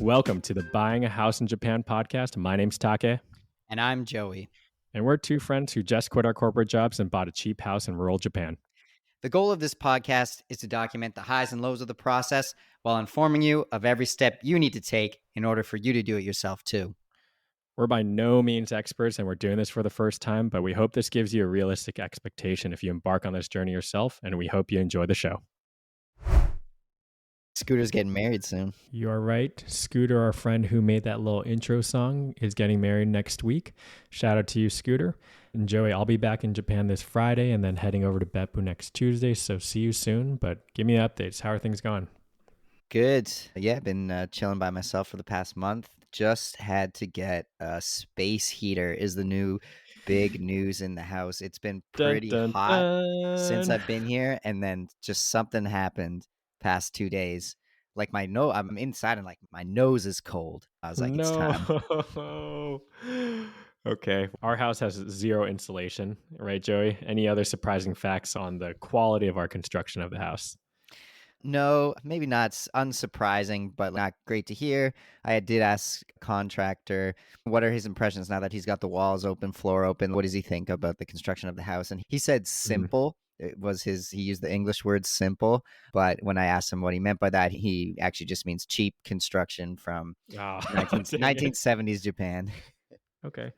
Welcome to the Buying a House in Japan podcast. My name's Take, And I'm Joey. and we're two friends who just quit our corporate jobs and bought a cheap house in rural Japan. The goal of this podcast is to document the highs and lows of the process while informing you of every step you need to take in order for you to do it yourself too. We're by no means experts, and we're doing this for the first time, but we hope this gives you a realistic expectation if you embark on this journey yourself, and we hope you enjoy the show. Scooter's getting married soon. You are right. Scooter, our friend who made that little intro song, is getting married next week. Shout out to you, Scooter. And Joey, I'll be back in Japan this Friday and then heading over to Beppu next Tuesday. So see you soon, but give me updates. How are things going? Good. Yeah, I've been chilling by myself for the past month. Just had to get a space heater is the new big news in the house. It's been pretty hot since I've been here, and then just something happened past 2 days. Like I'm inside and like my nose is cold. I was like, it's time. No. Okay. Our house has zero insulation, right, Joey? Any other surprising facts on the quality of our construction of the house? No, maybe not unsurprising, but not great to hear. I did ask a contractor, what are his impressions now that he's got the walls open, floor open? What does he think about the construction of the house? And he said simple. It was he used the English word simple. But when I asked him what he meant by that, he actually just means cheap construction from 1970s Japan. Okay.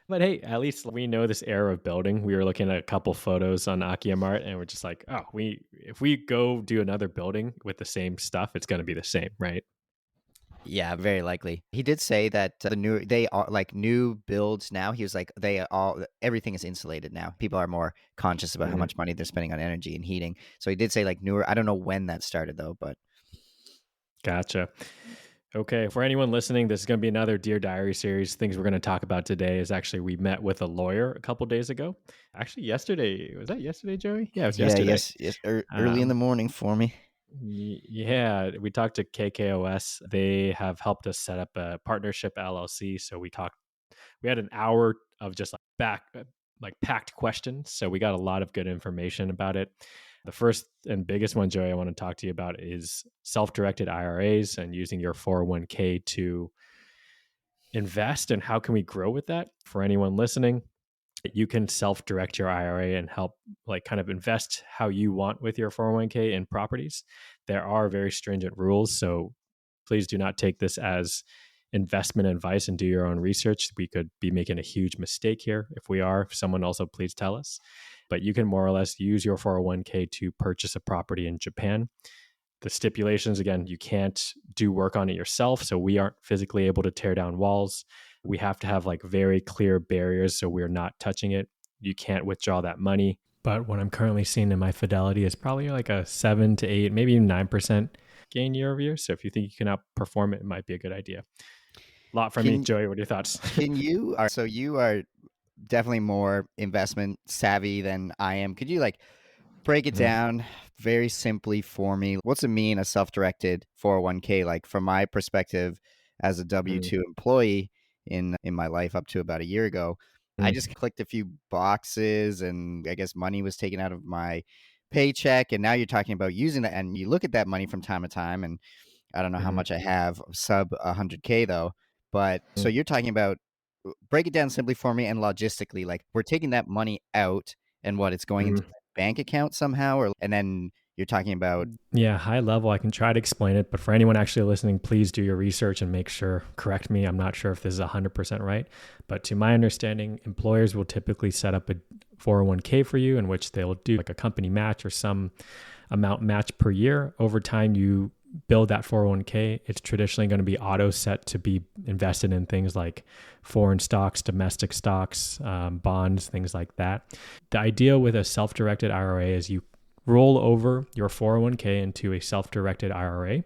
But hey, at least we know this era of building. We were looking at a couple photos on Akiyamart and we're just like, oh, if we go do another building with the same stuff, it's going to be the same, right? Yeah, very likely. He did say that they are like new builds now. He was like everything is insulated now. People are more conscious about how much money they're spending on energy and heating. So he did say like newer. I don't know when that started though, but gotcha. Okay, for anyone listening, this is going to be another Dear Diary series. Things we're going to talk about today is actually we met with a lawyer a couple days ago. Actually, yesterday. Was that yesterday, Joey? Yeah, it was yesterday. Yes, early in the morning for me. Yeah, we talked to KKOS. They have helped us set up a partnership LLC. So we had an hour of just packed questions. So we got a lot of good information about it. The first and biggest one, Joey, I want to talk to you about is self-directed IRAs and using your 401k to invest, and how can we grow with that? For anyone listening, you can self-direct your IRA and help kind of invest how you want with your 401k in properties. There are very stringent rules, so please do not take this as investment advice and do your own research. We could be making a huge mistake here. If we are, someone also please tell us. But you can more or less use your 401k to purchase a property in Japan. The stipulations, again, you can't do work on it yourself. So we aren't physically able to tear down walls. We have to have very clear barriers so we're not touching it. You can't withdraw that money. But what I'm currently seeing in my Fidelity is probably like a 7 to 8, maybe even 9% gain year over year. So if you think you can outperform it, it might be a good idea. A lot from me, Joey. What are your thoughts? You are definitely more investment savvy than I am. Could you break it down very simply for me? What's it mean, a self-directed 401k? Like from my perspective as a W-2 employee in my life up to about a year ago, I just clicked a few boxes and I guess money was taken out of my paycheck. And now you're talking about using that, and you look at that money from time to time, and I don't know how much I have, sub 100k though. But so you're talking about, break it down simply for me and logistically, like we're taking that money out and what, it's going into a bank account somehow, and then you're talking about... Yeah, high level, I can try to explain it, but for anyone actually listening, please do your research and make sure, correct me, I'm not sure if this is 100% right, but to my understanding, employers will typically set up a 401k for you in which they'll do like a company match or some amount match per year. Over time, you build that 401k. It's traditionally going to be auto set to be invested in things like foreign stocks, domestic stocks, bonds, things like that. The idea with a self-directed IRA is you roll over your 401k into a self-directed IRA.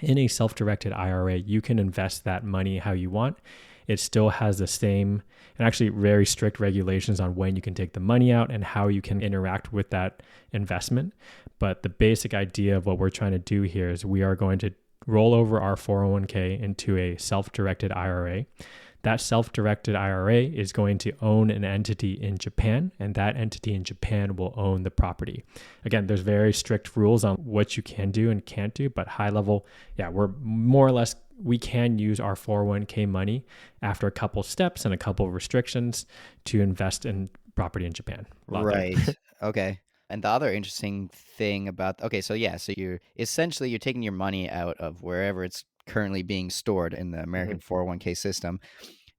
In a self-directed IRA, you can invest that money how you want. It still has the same and actually very strict regulations on when you can take the money out and how you can interact with that investment. But the basic idea of what we're trying to do here is we are going to roll over our 401k into a self-directed IRA. That self-directed IRA is going to own an entity in Japan, and that entity in Japan will own the property. Again, there's very strict rules on what you can do and can't do, but high level, yeah, we're more or less we can use our 401k money after a couple steps and a couple restrictions to invest in property in Japan. A lot there. Right. Okay. And the other interesting thing about okay, so yeah, so you're taking your money out of wherever it's currently being stored in the Hmm. American 401k system,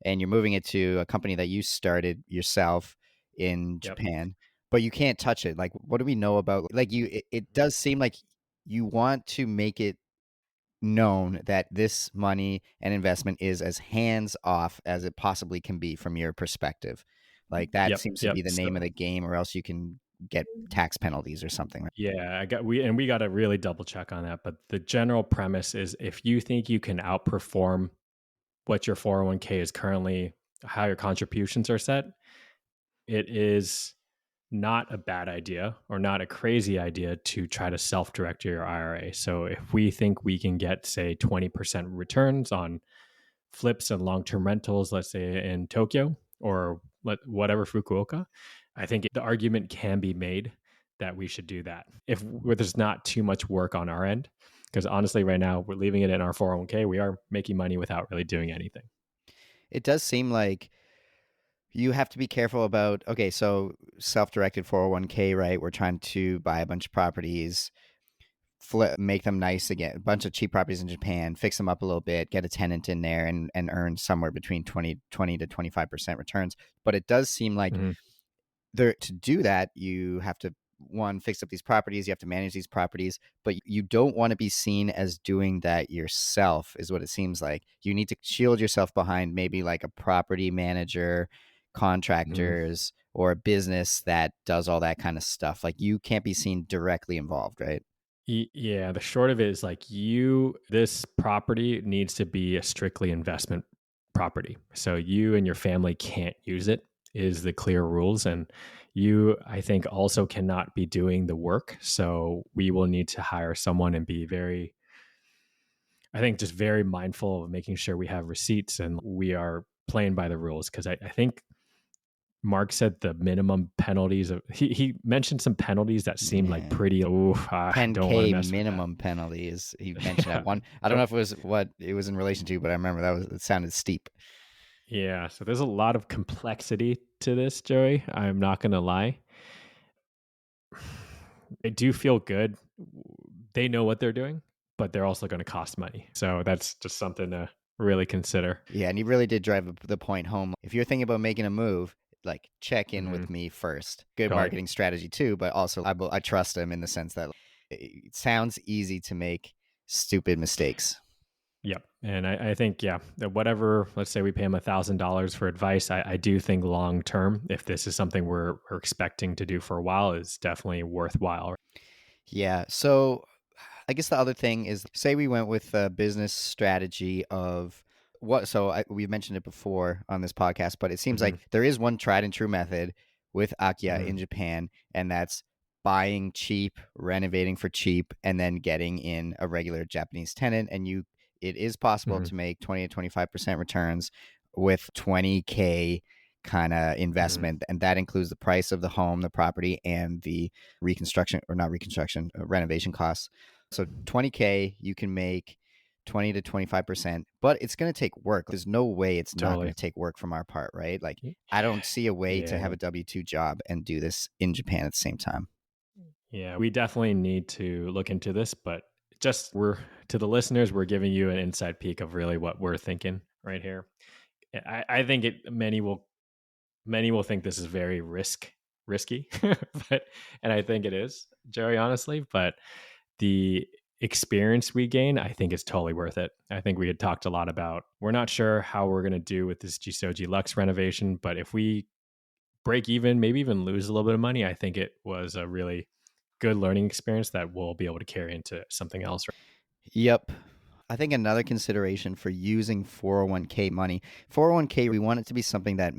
and you're moving it to a company that you started yourself in Yep. Japan, but you can't touch it. Like, what do we know about like it does seem like you want to make it known that this money and investment is as hands off as it possibly can be from your perspective. Like that Yep. seems to Yep. be the name of So the game, or else you can get tax penalties or something. Right? yeah, we got to really double check on that. But the general premise is if you think you can outperform what your 401k is currently, how your contributions are set, it is not a bad idea or not a crazy idea to try to self-direct your IRA. So if we think we can get say 20% returns on flips and long-term rentals, let's say in Tokyo or whatever Fukuoka, I think the argument can be made that we should do that if there's not too much work on our end. Because honestly, right now we're leaving it in our 401k. We are making money without really doing anything. It does seem like you have to be careful about okay, so self-directed 401k, right? We're trying to buy a bunch of properties, flip, make them nice again, a bunch of cheap properties in Japan, fix them up a little bit, get a tenant in there, and earn somewhere between 20 to 25% returns. But it does seem like Hmm. there to do that, you have to one fix up these properties, you have to manage these properties, but you don't want to be seen as doing that yourself, is what it seems like. You need to shield yourself behind maybe like a property manager, Hmm. contractors, or a business that does all that kind of stuff. Like you can't be seen directly involved, right? Yeah, the short of it is like this property needs to be a strictly investment property. So you and your family can't use it, is the clear rules. And you, I think, also cannot be doing the work. So we will need to hire someone and be very, I think, just very mindful of making sure we have receipts and we are playing by the rules. Cause I think Mark said the minimum penalties of, he mentioned some penalties that seemed like Yeah. pretty, ooh, I don't want to 10K mess with that. minimum penalty is he mentioned at one. I don't Don't know if it was what it was in relation to, but I remember that was it sounded steep. Yeah, so there's a lot of complexity to this, Joey. I'm not going to lie. They do feel good. They know what they're doing, but they're also going to cost money. So that's just something to really consider. Yeah, and he really did drive the point home. If you're thinking about making a move, like check in Hmm. with me first. Good Totally. marketing strategy too, but also I trust him in the sense that it sounds easy to make stupid mistakes. Yep. And I think, yeah, that whatever, let's say we pay them $1,000 for advice. I do think long term, if this is something we're expecting to do for a while, is definitely worthwhile. Yeah. So I guess the other thing is say we went with a business strategy of what so we've mentioned it before on this podcast, but it seems Hmm. like there is one tried and true method with Akia Hmm. in Japan, and that's buying cheap, renovating for cheap, and then getting in a regular Japanese tenant. And it is possible Hmm. to make 20 to 25% returns with 20K kind of Hmm. investment. And that includes the price of the home, the property, and the reconstruction or not reconstruction, renovation costs. So 20K, you can make 20 to 25%, but it's going to take work. There's no way it's not going Totally. to take work from our part, right? Like, I don't see a way to Yeah. have a W 2 job and do this in Japan at the same time. Yeah, we definitely need to look into this, but just we're to the listeners, we're giving you an inside peek of really what we're thinking right here. I think many will think this is very risky, but and I think it is, Jerry, honestly, but the experience we gain, I think is totally worth it. I think we had talked a lot about we're not sure how we're gonna do with this Jisoji Lux renovation, but if we break even, maybe even lose a little bit of money, I think it was a really good learning experience that we'll be able to carry into something else. Yep. I think another consideration for using 401k money, 401k, we want it to be something that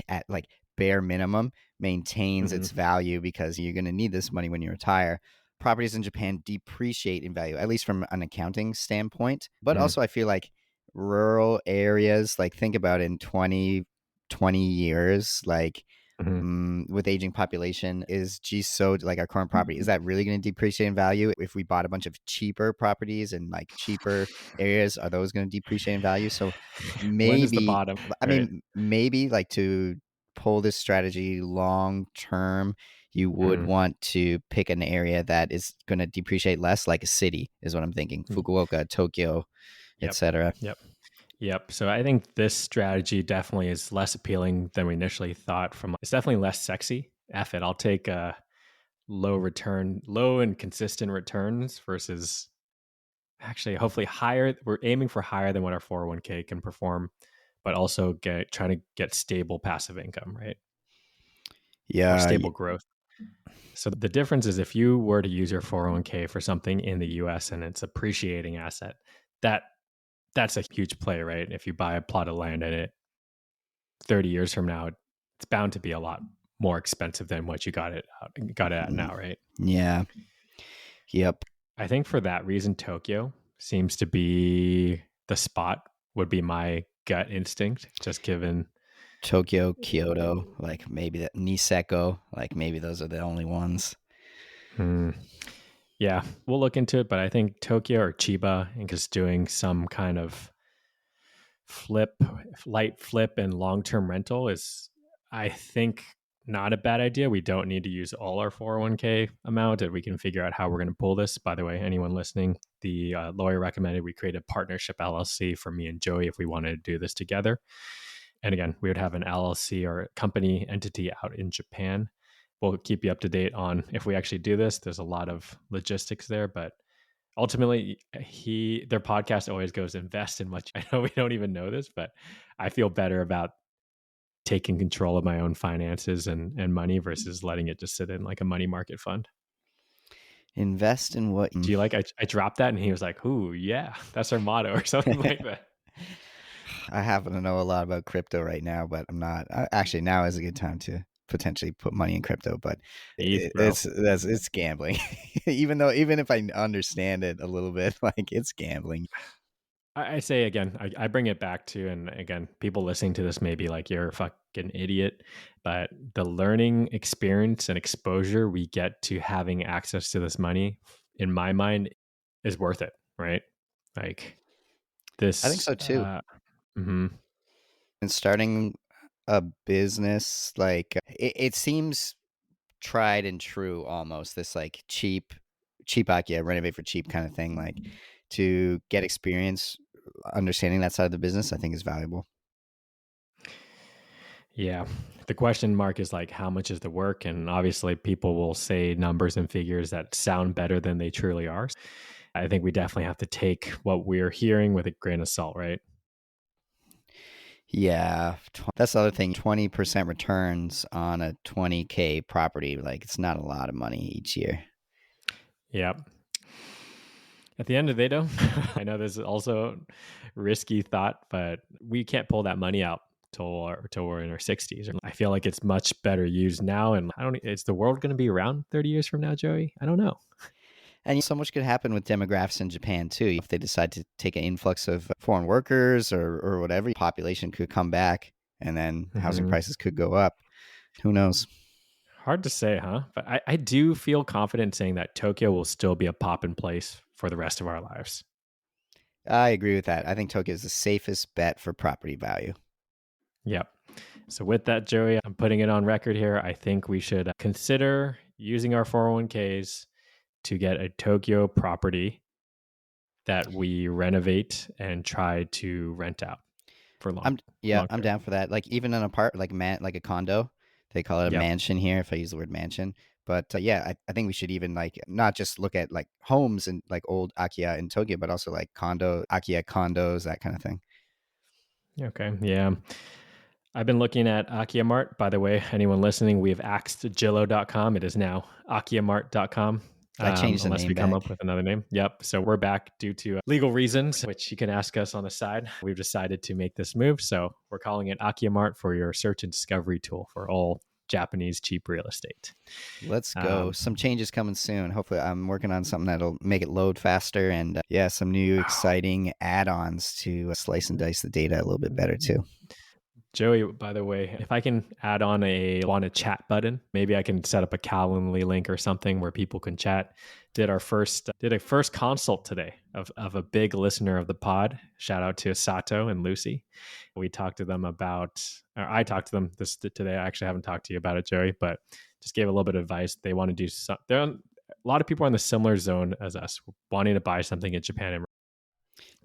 at like bare minimum maintains Hmm. its value because you're going to need this money when you retire. Properties in Japan depreciate in value, at least from an accounting standpoint. But Hmm. also, I feel like rural areas, like think about in 20 years, like Mhm. with aging population, is geez, so like our current property, is that really going to depreciate in value if we bought a bunch of cheaper properties and like cheaper areas? Are those going to depreciate in value? So When is the maybe, bottom, I right? mean, maybe like to pull this strategy long term, you would Mhm. want to pick an area that is going to depreciate less, like a city, is what I'm thinking. Y Fukuoka, Tokyo, Yep. etc. Yep. Yep. So I think this strategy definitely is less appealing than we initially thought from it's definitely less sexy. F it. I'll take low and consistent returns versus actually hopefully higher. We're aiming for higher than what our 401k can perform, but also trying to get stable passive income, right? Or Yeah, stable growth. So the difference is if you were to use your 401k for something in the US and it's appreciating asset, that that's a huge play, right? If you buy a plot of land in it 30 years from now, it's bound to be a lot more expensive than what you got it at mm, now, right? yeah, yep. I think for that reason, Tokyo seems to be the spot, would be my gut instinct, just given. Tokyo, Kyoto, like maybe that Niseko, like maybe those are the only ones. Hmm, yeah, we'll look into it, but I think Tokyo or Chiba and just doing some kind of flip, light flip and long term rental is, I think, not a bad idea. We don't need to use all our 401k amount, and we can figure out how we're going to pull this. By the way, anyone listening, the lawyer recommended we create a partnership LLC for me and Joey if we wanted to do this together. And again, we would have an LLC or company entity out in Japan. We'll keep you up to date on if we actually do this. There's a lot of logistics there, but ultimately their podcast always goes invest in what I know we don't even know this, but I feel better about taking control of my own finances and money versus letting it just sit in like a money market fund. Invest in what? Do you like I dropped that and he was like, "Ooh, yeah, that's our motto," or something like that. I happen to know a lot about crypto right now, but I'm not. Actually, now is a good time to potentially put money in crypto, but ETH, bro. it's gambling. Even if I understand it a little bit, like it's gambling. I say again, I bring it back to, and again, people listening to this may be like, you're a fucking idiot. But the learning experience and exposure we get to having access to this money, in my mind, is worth it, right? Like I think this, so too. mhm. And starting a business, like it seems tried and true almost. This like cheap IKEA, renovate for cheap kind of thing. Like to get experience understanding that side of the business, I think is valuable. Yeah. The question mark is like, how much is the work? And obviously, people will say numbers and figures that sound better than they truly are. I think we definitely have to take what we're hearing with a grain of salt, right? Yeah, that's the other thing. 20% returns on a 20K property. Like it's not a lot of money each year. Yeah. At the end of the day, though, I know this is also risky thought, but we can't pull that money out till we're in our 60s. And I feel like it's much better used now. And I don't. Is the world going to be around 30 years from now, Joey? I don't know. And so much could happen with demographics in Japan too. If they decide to take an influx of foreign workers or whatever, population could come back and then housing Hmm. prices could go up. Who knows? Hard to say, huh? But I do feel confident saying that Tokyo will still be a pop in place for the rest of our lives. I agree with that. I think Tokyo is the safest bet for property value. Yep. So with that, Joey, I'm putting it on record here. I think we should consider using our 401ks to get a Tokyo property that we renovate and try to rent out for long I'm term. down for that. Like even an like a condo, they call it a Yep. mansion here. If I use the word mansion, but yeah, I think we should even like not just look at like homes and like old Akia in Tokyo, but also like Akia condos, that kind of thing. Okay. Yeah. I've been looking at Akiyamart. By the way, anyone listening, we have axed Jillo.com. It is now Akiyamart.com. I changed the Unless name we come back. up with another name. Yep. So we're back due to legal reasons, which you can ask us on the side. We've decided to make this move. So we're calling it Akiyamart for your search and discovery tool for all Japanese cheap real estate. Let's go. Um, Some changes coming soon. Hopefully, I'm working on something that'll make it load faster and yeah, some new exciting add-ons to slice and dice the data a little bit better too. Joey, by the way, if I can add on a want to chat button, maybe I can set up a Calendly link or something where people can chat. Did a first consult today of a big listener of the pod. Shout out to Sato and Lucy. We talked to them about, or I talked to them this today. I actually haven't talked to you about it, Joey, but just gave a little bit of advice. They want to do some. A lot of people are in the similar zone as us, wanting to buy something in Japan, and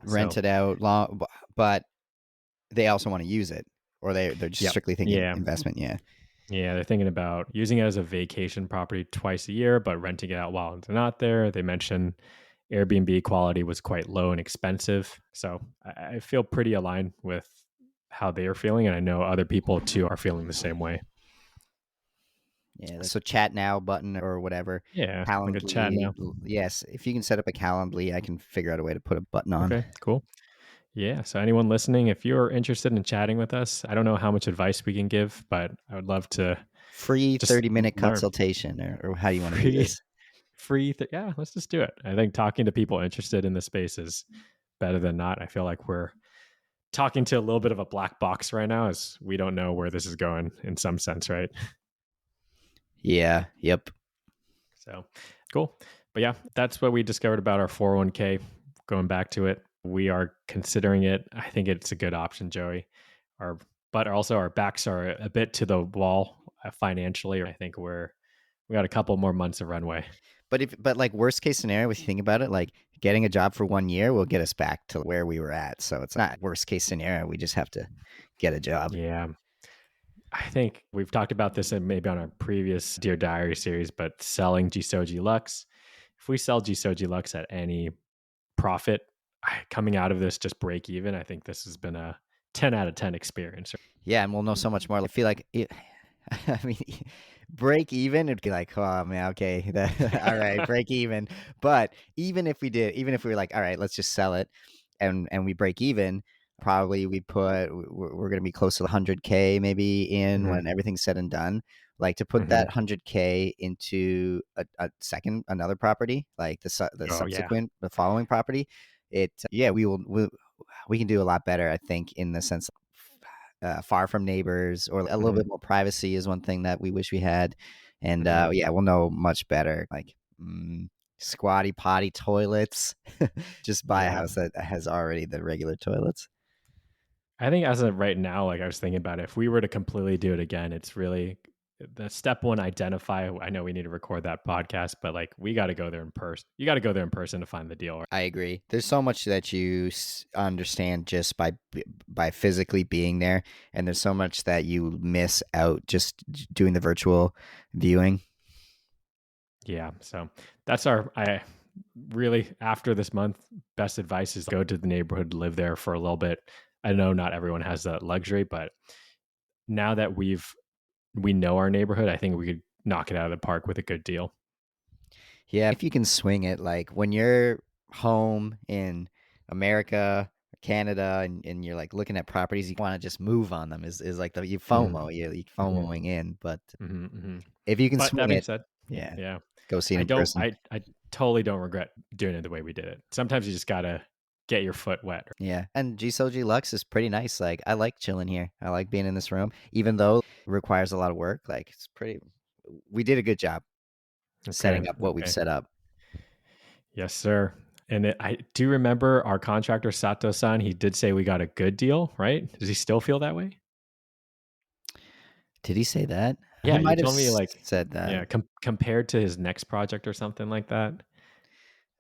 Rent so it out long, but they also want to use it, or they're just yep, strictly thinking yeah. investment. Yeah. Yeah, they're thinking about using it as a vacation property twice a year, but renting it out while they're not there. They mentioned Airbnb quality was quite low and expensive. So I feel pretty aligned with how they are feeling. And I know other people too are feeling the same way. Yeah. So chat now button or whatever. Yeah, like a chat Calendly. now. Yes. If you can set up a Calendly, I can figure out a way to put a button on. Okay, cool. Yeah. So anyone listening, if you're interested in chatting with us, I don't know how much advice we can give, but I would love to Free just 30-minute learn. consultation, or how do you want to do Free, this? yeah, let's just do it. I think talking to people interested in the space is better than not. I feel like we're talking to a little bit of a black box right now as we don't know where this is going in some sense, right? Yeah. Yep. So cool. But yeah, that's what we discovered about our 401k. Going back to it, we are considering it. I think it's a good option, Joey. Our but also our backs are a bit to the wall financially. I think we got a couple more months of runway. But like worst case scenario, if you think about it, like getting a job for 1 year will get us back to where we were at. So it's not worst case scenario. We just have to get a job. Yeah. I think we've talked about this in maybe on our previous Dear Diary series, but selling Jisoji Lux. If we sell Jisoji Lux at any profit coming out of this, just break even, I think this has been a 10 out of 10 experience. Yeah, and we'll know so much more. I feel like it, I mean, break even, it'd be like, oh man, okay, all right, break even. But even if we were like, all right, let's just sell it, and we break even, probably we're going to be close to 100K maybe in hmm when everything's said and done. Like to put that hmm 100K into another property, like Oh yeah. the following property, yeah, we can do a lot better, I think, in the sense far from neighbors, or a little hmm bit more privacy is one thing that we wish we had. And hmm yeah, we'll know much better. Like squatty potty toilets. Just buy a Yeah. house that has already the regular toilets. I think as of right now, like I was thinking about it, if we were to completely do it again, it's really the step one, identify. I know we need to record that podcast, but like we got to go there in person. You got to go there in person to find the deal. I agree. There's so much that you understand just by physically being there, and there's so much that you miss out just doing the virtual viewing. Yeah. So that's I really, after this month, best advice is go to the neighborhood, live there for a little bit. I know not everyone has that luxury, but now that we know our neighborhood, I think we could knock it out of the park with a good deal. Yeah, if you can swing it, like when you're home in America, Canada, and you're like looking at properties, you want to just move on them. Is like the you hmm FOMO, you hmm FOMOing in. But hmm hmm if you can But that swing being it, said, yeah, yeah, go see it in person. I totally don't regret doing it the way we did it. Sometimes you just gotta get your foot wet. Yeah, and G Soji Lux is pretty nice. Like I like chilling here. I like being in this room, even though it requires a lot of work. Like it's pretty. We did a good job Okay. setting up what we've Okay. set up. Yes, sir. And I do remember our contractor Sato-san. He did say we got a good deal, right? Does he still feel that way? Did he say that? He Yeah, you might have told me like, said that. yeah, compared to his next project or something like that.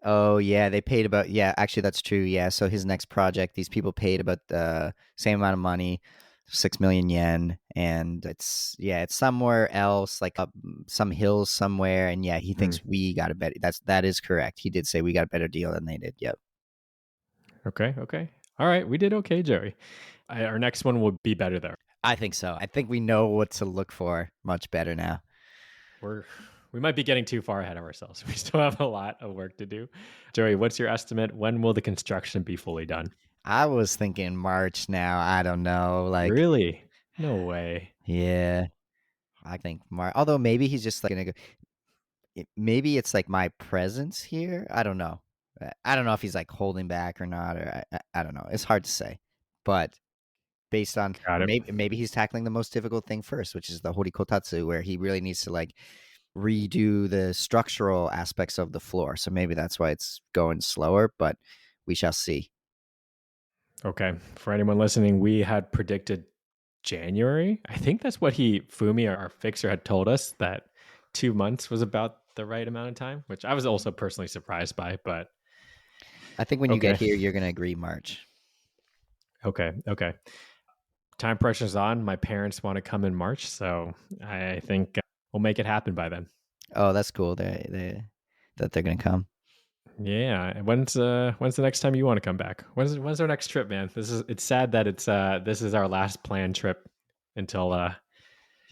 Oh yeah, they paid about yeah, actually that's true. Yeah, so his next project, these people paid about the same amount of money, 6 million yen, and it's somewhere else, like up some hills somewhere, and yeah, he Hmm. thinks we got a better. That is correct. He did say we got a better deal than they did. Yep, Okay. Okay. All right. We did okay, Joey. Our next one will be better though. I think so. I think we know what to look for much better now. We're we might be getting too far ahead of ourselves. We still have a lot of work to do. Joey, what's your estimate? When will the construction be fully done? I was thinking March now. I don't know, like Really? No way. yeah, I think March. Although maybe he's just like gonna go. Maybe it's like my presence here. I don't know. I don't know if he's like holding back or not, or I don't know. It's hard to say, but based on, Got or it. maybe he's tackling the most difficult thing first, which is the horikotatsu, where he really needs to like redo the structural aspects of the floor. So maybe that's why it's going slower, but we shall see. Okay. For anyone listening, we had predicted January. I think that's what Fumi, our fixer, had told us, that 2 months was about the right amount of time, which I was also personally surprised by, but I think when you get okay. here, you're going to agree March. Okay. Okay. Time pressure's on. My parents want to come in March, so I think we'll make it happen by then. Oh, that's cool. That they're going to come. Yeah. When's the next time you want to come back? When's our next trip, man? It's sad that this is our last planned trip until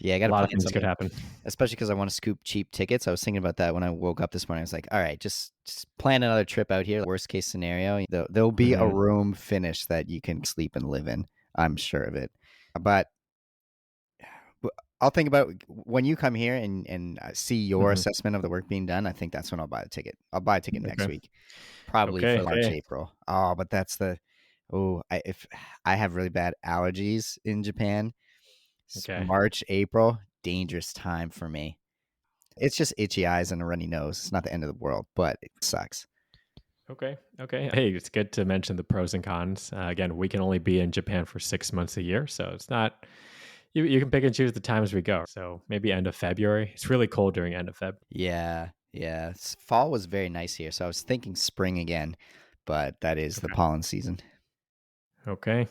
Yeah, I got a to lot of plan things could something, happen. especially because I want to scoop cheap tickets. I was thinking about that when I woke up this morning. I was like, all right, just plan another trip out here. Worst case scenario, there'll be a Hmm. room finished that you can sleep and live in. I'm sure of it. But I'll think about when you come here and see your Hmm. assessment of the work being done. I think that's when I'll buy the ticket. I'll buy a ticket next Okay. week, probably Okay. for March, Okay. April. Oh, but that's the if I have really bad allergies in Japan, Okay. March, April, dangerous time for me. It's just itchy eyes and a runny nose. It's not the end of the world, but it sucks. Okay. Okay. Hey, it's good to mention the pros and cons. Again, we can only be in Japan for 6 months a year, so it's not. You can pick and choose the times we go. So maybe end of February. It's really cold during end of Feb. Yeah, yeah. Fall was very nice here, so I was thinking spring again, but that is the Okay. pollen season. Okay.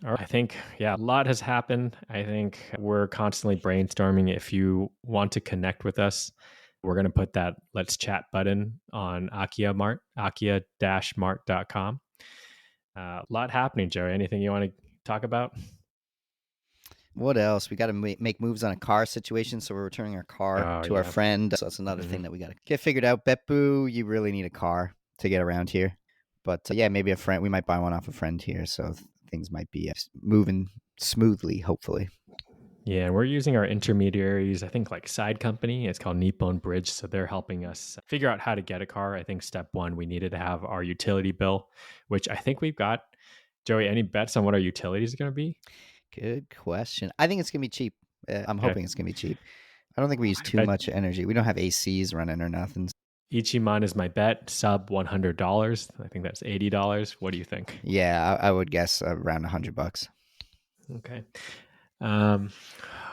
All right. I think, yeah, a lot has happened. I think we're constantly brainstorming. If you want to connect with us, we're going to put that let's chat button on Akia Mart, akia-mart.com. A lot happening, Joey. Anything you want to talk about? What else? We got to make moves on a car situation, so we're returning our car Oh, to our yeah. friend. So that's another Hmm. thing that we got to get figured out. Beppu, you really need a car to get around here. But yeah, maybe a friend. We might buy one off a friend here, so things might be moving smoothly. Hopefully. Yeah, we're using our intermediaries, I think like side company. It's called Nippon Bridge. So they're helping us figure out how to get a car. I think step one, we needed to have our utility bill, which I think we've got. Joey, any bets on what our utilities are going to be? Good question. I think it's gonna be cheap. I'm Okay. hoping it's gonna be cheap. I don't think we use I too bet much energy. We don't have ACs running or nothing. Ichiman is my bet, sub $100. I think that's $80. What do you think? Yeah, I would guess around $100. Okay. Um,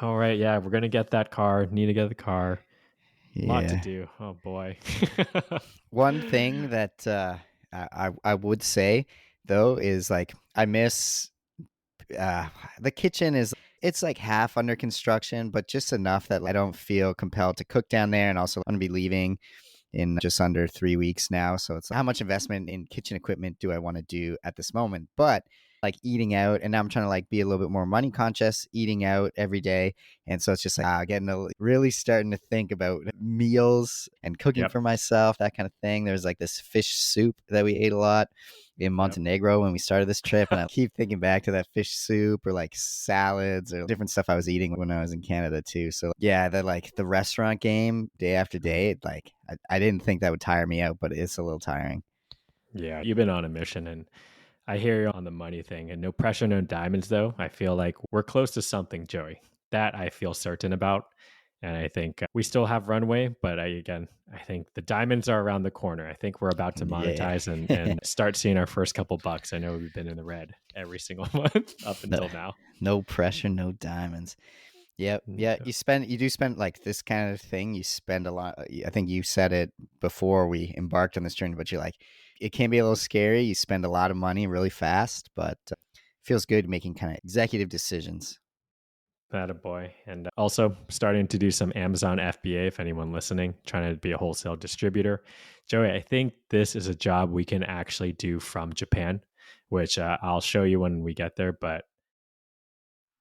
all right. Yeah, we're going to get that car. Need to get the car. Lot to Yeah. do. Oh, boy. One thing that I would say though is like I miss the kitchen is it's like half under construction, but just enough that I don't feel compelled to cook down there. And also, I'm gonna be leaving in just under 3 weeks now. So it's how much investment in kitchen equipment do I want to do at this moment? But like eating out, and now I'm trying to like be a little bit more money conscious, eating out every day. And so it's just like getting really starting to think about meals and cooking Yep. for myself, that kind of thing. There's like this fish soup that we ate a lot in Yep. Montenegro when we started this trip. And I keep thinking back to that fish soup or like salads or different stuff I was eating when I was in Canada too. So yeah, the restaurant game day after day, like I didn't think that would tire me out, but it's a little tiring. Yeah. You've been on a mission, and I hear you on the money thing, and no pressure, no diamonds, though. I feel like we're close to something, Joey. That I feel certain about. And I think we still have runway, but I think the diamonds are around the corner. I think we're about to Yeah. monetize and start seeing our first couple bucks. I know we've been in the red every single month up no, until now. no pressure, no diamonds. Yep. Yeah. Yeah. You do spend like this kind of thing. You spend a lot. I think you said it before we embarked on this journey, but you're like, it can be a little scary. You spend a lot of money really fast, but feels good making kind of executive decisions. That a boy. And also starting to do some Amazon FBA, if anyone listening, trying to be a wholesale distributor. Joey, I think this is a job we can actually do from Japan, which I'll show you when we get there. But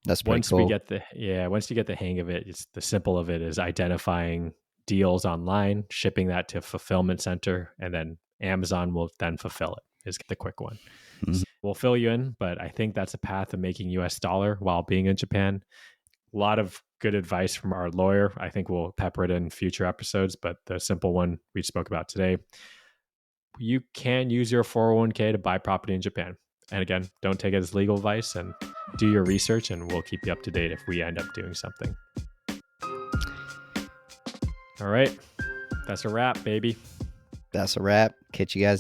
That's pretty cool. once you get the hang of it, it's the simple of it is identifying deals online, shipping that to a fulfillment center, and then Amazon will then fulfill it. Is the quick one. Mhm. So we'll fill you in, but I think that's a path of making US dollar while being in Japan. A lot of good advice from our lawyer. I think we'll pepper it in future episodes, but the simple one we spoke about today, you can use your 401k to buy property in Japan. And again, don't take it as legal advice, and do your research, and we'll keep you up to date if we end up doing something. All right. That's a wrap, baby. That's a wrap. Catch you guys